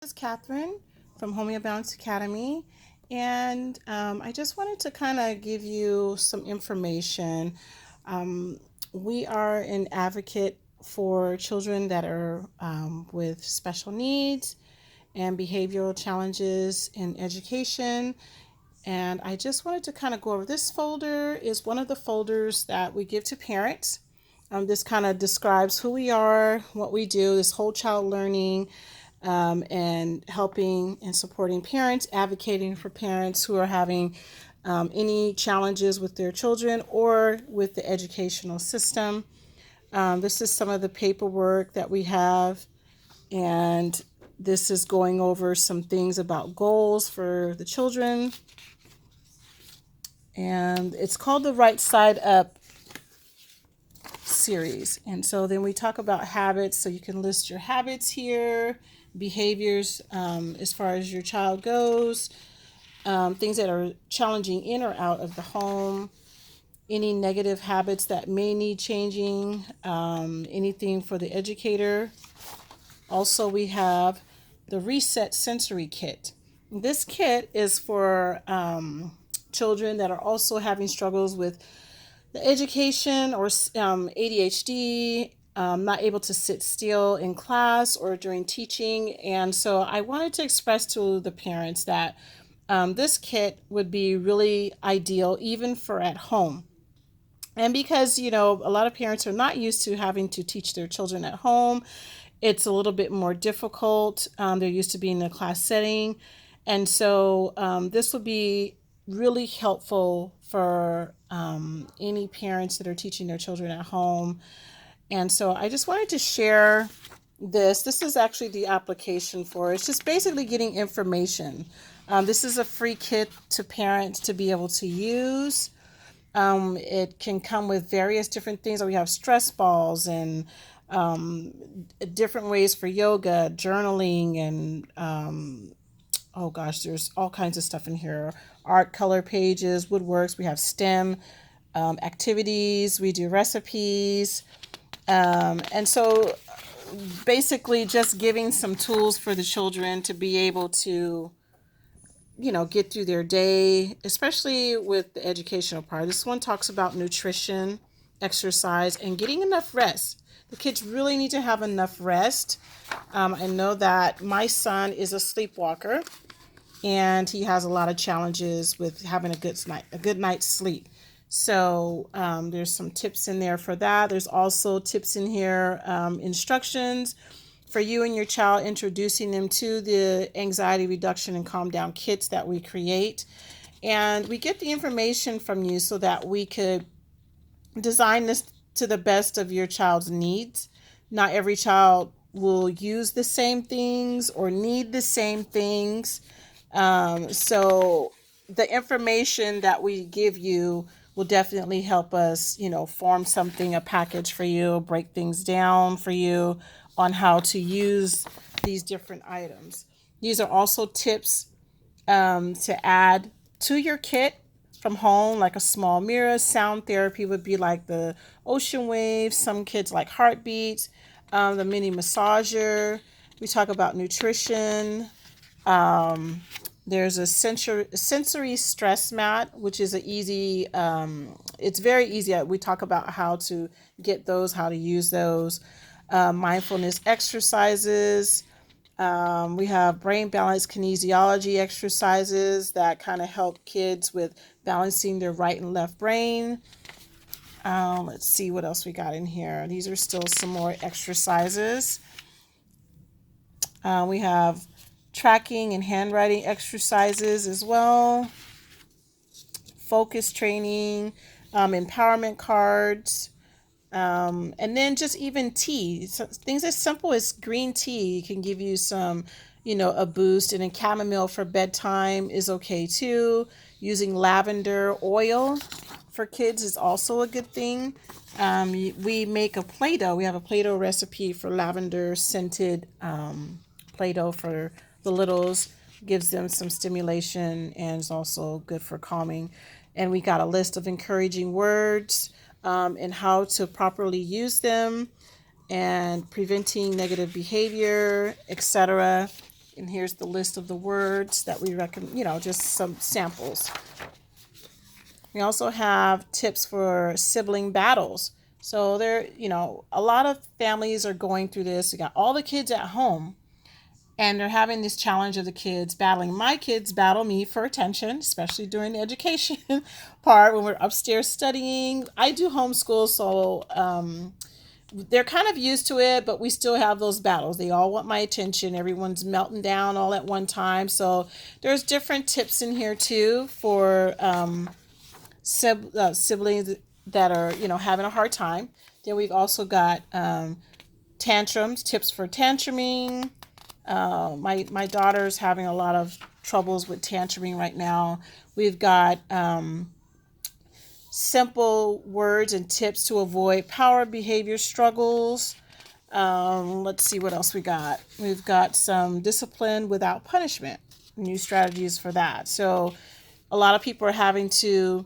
This is Catherine from Homeo-Balance Academy, and I just wanted to kind of give you some information. Um, we are an advocate for children that are with special needs and behavioral challenges in education. And I just wanted to kind of go over this folder is one of the folders that we give to parents. This kind of describes who we are, what we do, this whole child learning, and helping and supporting parents, advocating for parents who are having any challenges with their children or with the educational system. This is some of the paperwork that we have, and this is going over some things about goals for the children. And it's called the Right Side Up series. And so then we talk about habits. So you can list your habits here, behaviors as far as your child goes, things that are challenging in or out of the home, any negative habits that may need changing, anything for the educator. Also, we have the Reset Sensory Kit. This kit is for children that are also having struggles with the education or ADHD, not able to sit still in class or during teaching. And so I wanted to express to the parents that this kit would be really ideal even for at home. And because, a lot of parents are not used to having to teach their children at home, it's a little bit more difficult. They're used to being in a class setting. And so this would be really helpful for any parents that are teaching their children at home. And so I just wanted to share this. This is actually the application for it. It's just basically getting information. This is a free kit to parents to be able to use. It can come with various different things. We have stress balls and different ways for yoga, journaling, and oh gosh, there's all kinds of stuff in here. Art, color pages, woodworks. We have STEM activities. We do recipes. And so basically just giving some tools for the children to be able to get through their day, especially with the educational part. This one talks about nutrition, exercise, and getting enough rest. The kids really need to have enough rest. I know that my son is a sleepwalker, and he has a lot of challenges with having a good night's sleep. So there's some tips in there for that. There's also tips in here, instructions for you and your child, introducing them to the anxiety reduction and calm down kits that we create. And we get the information from you so that we could design this to the best of your child's needs. Not every child will use the same things or need the same things. So the information that we give you will definitely help us, form something, a package for you, break things down for you on how to use these different items. These are also tips to add to your kit from home, like a small mirror. Sound therapy would be like the ocean waves. Some kids like heartbeats. The mini massager. We talk about nutrition. There's a sensory stress mat, which is it's very easy. We talk about how to get those, how to use those. Mindfulness exercises. We have brain balance kinesiology exercises that kind of help kids with balancing their right and left brain. Let's see what else we got in here. These are still some more exercises. We have tracking and handwriting exercises as well. Focus training, empowerment cards. And then just even tea, so things as simple as green tea can give you some, a boost. And then chamomile for bedtime is okay too. Using lavender oil for kids is also a good thing. We make a Play-Doh. We have a Play-Doh recipe for lavender scented Play-Doh for the littles. Gives them some stimulation and is also good for calming. And we got a list of encouraging words and how to properly use them and preventing negative behavior, etc. And here's the list of the words that we recommend, just some samples. We also have tips for sibling battles. So a lot of families are going through this. You got all the kids at home, and they're having this challenge of the kids battling. My kids battle me for attention, especially during the education part when we're upstairs studying. I do homeschool, so they're kind of used to it, but we still have those battles. They all want my attention. Everyone's melting down all at one time. So there's different tips in here too for siblings that are having a hard time. Then we've also got tantrums, tips for tantruming. My daughter's having a lot of troubles with tantruming right now. We've got simple words and tips to avoid power behavior struggles. Let's see what else we got. We've got some discipline without punishment, new strategies for that. So a lot of people are having to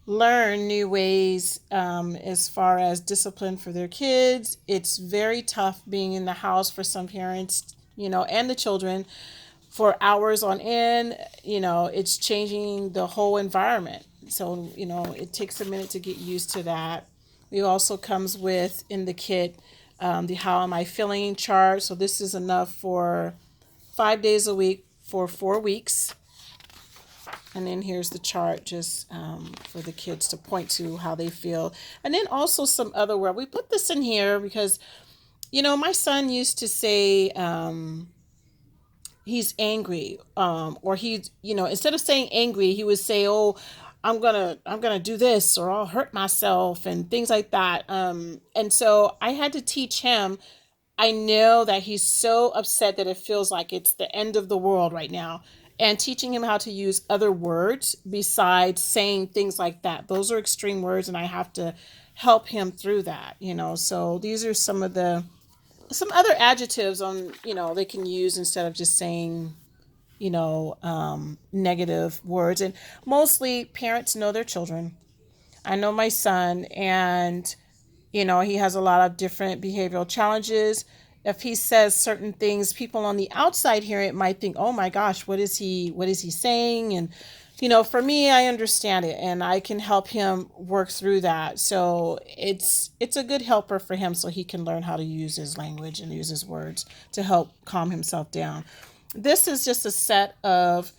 learn new ways as far as discipline for their kids. It's very tough being in the house for some parents, and the children for hours on end. It's changing the whole environment. So, it takes a minute to get used to that. It also comes with, in the kit, the How Am I Feeling chart. So this is enough for 5 days a week for 4 weeks. And then here's the chart just for the kids to point to how they feel. And then also some other word. We put this in here because, my son used to say he's angry, or he's, instead of saying angry, he would say, oh, I'm gonna do this, or I'll hurt myself, and things like that. And so I had to teach him. I know that he's so upset that it feels like it's the end of the world right now. And teaching him how to use other words besides saying things like that. Those are extreme words, and I have to help him through that, So these are some other adjectives they can use instead of just saying, negative words. And mostly parents know their children. I know my son, and he has a lot of different behavioral challenges. If he says certain things, people on the outside here it might think, oh my gosh, what is he saying? And for me, I understand it, and I can help him work through that. So it's a good helper for him, so he can learn how to use his language and use his words to help calm himself down. This is just a set of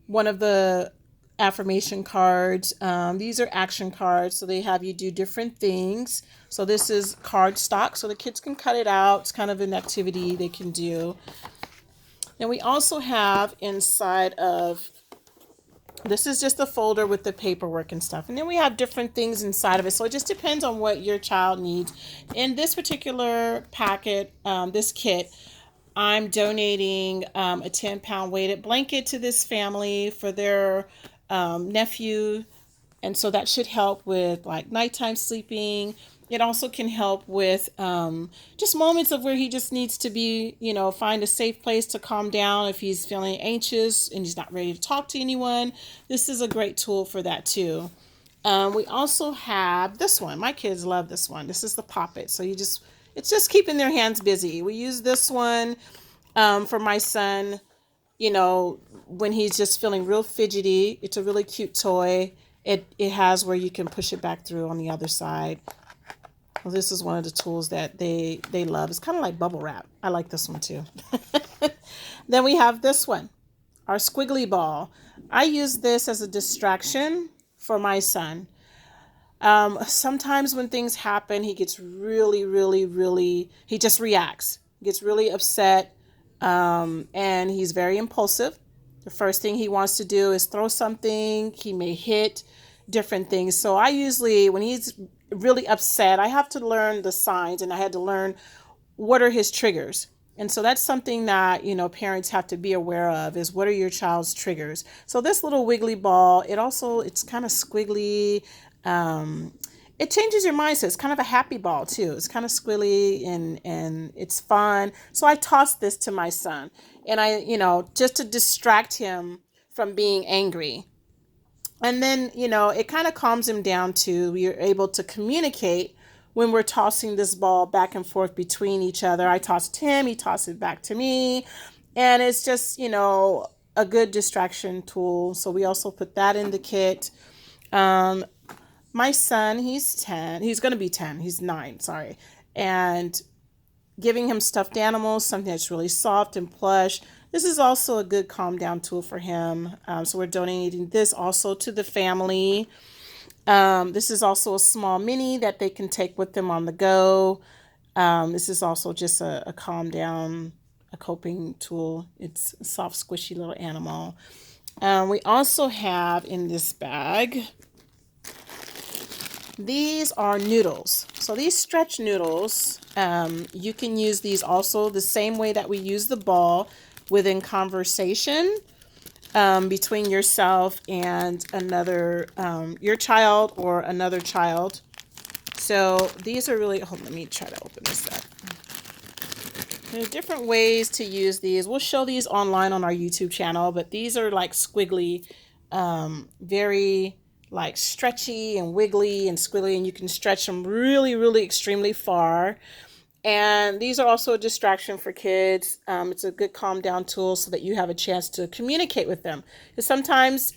one of the affirmation cards. These are action cards, so they have you do different things. So this is card stock, so the kids can cut it out. It's kind of an activity they can do. Then we also have inside of this is just a folder with the paperwork and stuff. And then we have different things inside of it. So it just depends on what your child needs. In this particular packet, this kit, I'm donating a 10-pound weighted blanket to this family for their nephew. And so that should help with like nighttime sleeping. It also can help with just moments of where he just needs to be, find a safe place to calm down if he's feeling anxious and he's not ready to talk to anyone. This is a great tool for that too. We also have this one. My kids love this one. This is the Pop It. So it's just keeping their hands busy. We use this one for my son, when he's just feeling real fidgety. It's a really cute toy. It has where you can push it back through on the other side. Well, this is one of the tools that they love. It's kind of like bubble wrap. I like this one too. Then we have this one, our squiggly ball. I use this as a distraction for my son. Sometimes when things happen, he gets really, really, really, he just reacts. He gets really upset, and he's very impulsive. The first thing he wants to do is throw something. He may hit different things. So I usually, when he's really upset, I have to learn the signs, and I had to learn what are his triggers. And so that's something that, parents have to be aware of, is what are your child's triggers. So this little wiggly ball, it's kind of squiggly. It changes your mindset. It's kind of a happy ball too. It's kind of squilly and it's fun. So I tossed this to my son, and I, just to distract him from being angry. And then, it kind of calms him down too. We are able to communicate when we're tossing this ball back and forth between each other. I toss it to him, he tosses it back to me. And it's just, a good distraction tool. So we also put that in the kit. My son, he's 10. He's going to be 10. He's 9, sorry. And giving him stuffed animals, something that's really soft and plush. This is also a good calm down tool for him. So we're donating this also to the family. This is also a small mini that they can take with them on the go. This is also just a calm down, a coping tool. It's a soft, squishy little animal. We also have in this bag, these are noodles. So these stretch noodles, you can use these also the same way that we use the ball within conversation between yourself and another, your child or another child. So these are really, let me try to open this up. There's different ways to use these. We'll show these online on our YouTube channel, but these are like squiggly, very like stretchy and wiggly and squiggly, and you can stretch them really, really extremely far. And these are also a distraction for kids. It's a good calm down tool so that you have a chance to communicate with them. Because sometimes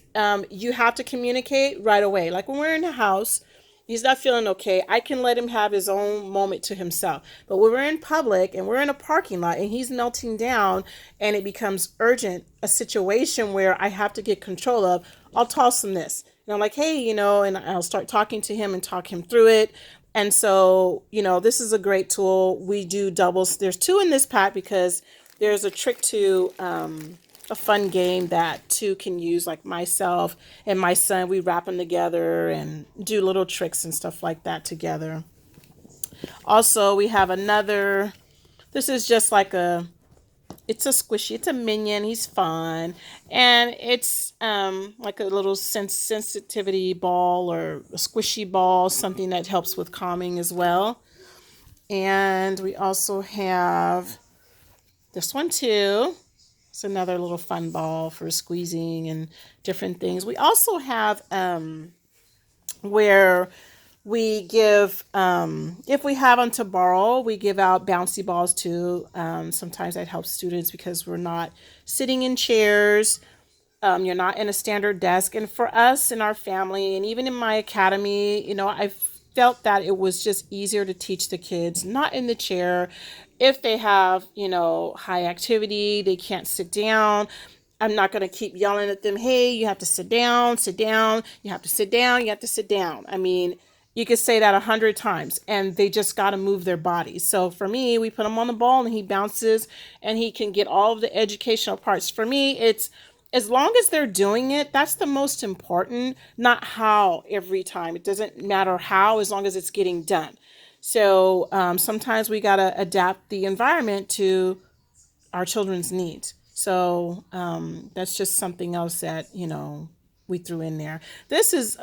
you have to communicate right away. Like when we're in the house, he's not feeling okay, I can let him have his own moment to himself. But when we're in public and we're in a parking lot and he's melting down and it becomes urgent, a situation where I have to get control of, I'll toss him this. And I'm like, hey, and I'll start talking to him and talk him through it. And so, this is a great tool. We do doubles. There's 2 in this pack because there's a trick to a fun game that 2 can use, like myself and my son. We wrap them together and do little tricks and stuff like that together. Also, we have another, this is just like it's a squishy, it's a minion, he's fun. And it's like a little sensitivity ball or a squishy ball, something that helps with calming as well. And we also have this one too. It's another little fun ball for squeezing and different things. We also have where we give, if we have them to borrow, we give out bouncy balls too. Sometimes that helps students because we're not sitting in chairs. You're not in a standard desk. And for us in our family and even in my academy, I felt that it was just easier to teach the kids not in the chair. If they have, high activity, they can't sit down. I'm not going to keep yelling at them, hey, you have to sit down, you have to sit down, you have to sit down. I mean, you could say that 100 times and they just got to move their bodies. So for me, we put him on the ball and he bounces and he can get all of the educational parts. For me, it's as long as they're doing it, that's the most important, not how every time. It doesn't matter how, as long as it's getting done. So sometimes we got to adapt the environment to our children's needs. So that's just something else that, we threw in there. This is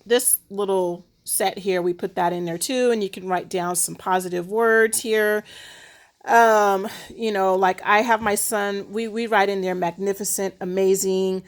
this little set here, we put that in there too, and you can write down some positive words here. Like I have my son, we write in there magnificent, amazing.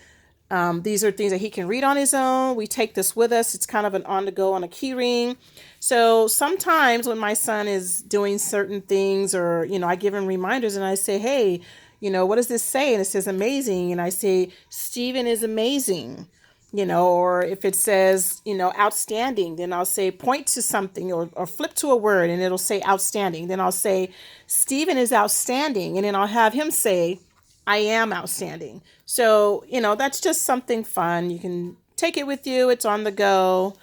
These are things that he can read on his own. We take this with us. It's kind of an on the go on a key ring. So sometimes when my son is doing certain things or, I give him reminders and I say, hey, what does this say? And it says amazing. And I say, Stephen is amazing. Or if it says, outstanding, then I'll say point to something or flip to a word and it'll say outstanding. Then I'll say, Stephen is outstanding. And then I'll have him say, I am outstanding. So, that's just something fun. You can take it with you. It's on the go.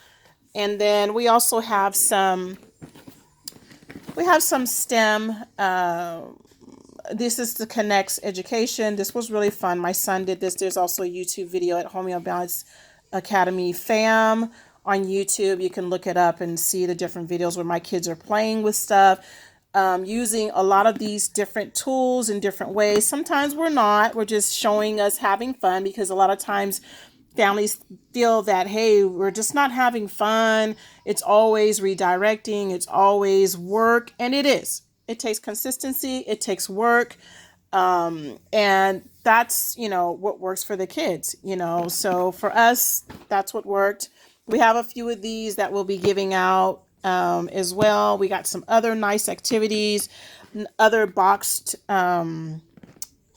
And then we also have some STEM. This is the Connects education. This was really fun. My son did this. There's also a YouTube video at Homeo-Balance Academy Fam on YouTube. You can look it up and see the different videos where my kids are playing with stuff, using a lot of these different tools in different ways. Sometimes we're not. We're just showing us having fun because a lot of times families feel that, hey, we're just not having fun. It's always redirecting. It's always work. And it is. It takes consistency. It takes work. And that's, what works for the kids, So for us, that's what worked. We have a few of these that we'll be giving out as well. We got some other nice activities. other boxed,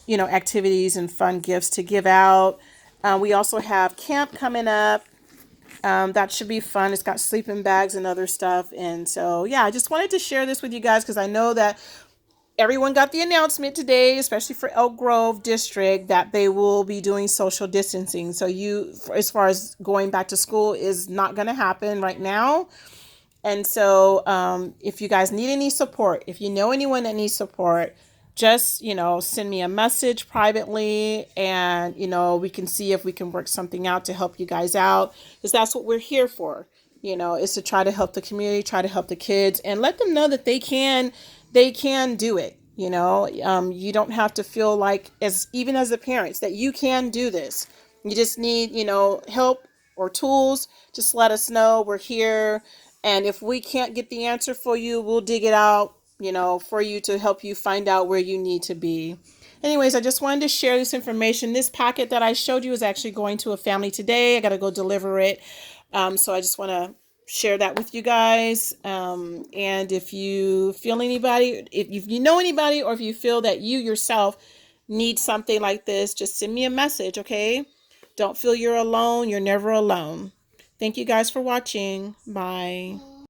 activities and fun gifts to give out. We also have camp coming up. That should be fun. It's got sleeping bags and other stuff. And so, yeah, I just wanted to share this with you guys because I know that everyone got the announcement today, especially for Elk Grove District, that they will be doing social distancing. So as far as going back to school, is not going to happen right now. And so if you guys need any support, if you know anyone that needs support, just, send me a message privately, and, we can see if we can work something out to help you guys out, because that's what we're here for, is to try to help the community, try to help the kids, and let them know that they can do it. You don't have to feel like, even as the parents, that you can do this. You just need, help or tools. Just let us know. We're here. And if we can't get the answer for you, we'll dig it out, for you, to help you find out where you need to be. Anyways, I just wanted to share this information. This packet that I showed you is actually going to a family today. I got to go deliver it. So I just want to share that with you guys. And if you feel anybody, if you know anybody, or if you feel that you yourself need something like this, just send me a message, okay? Don't feel you're alone. You're never alone. Thank you guys for watching. Bye.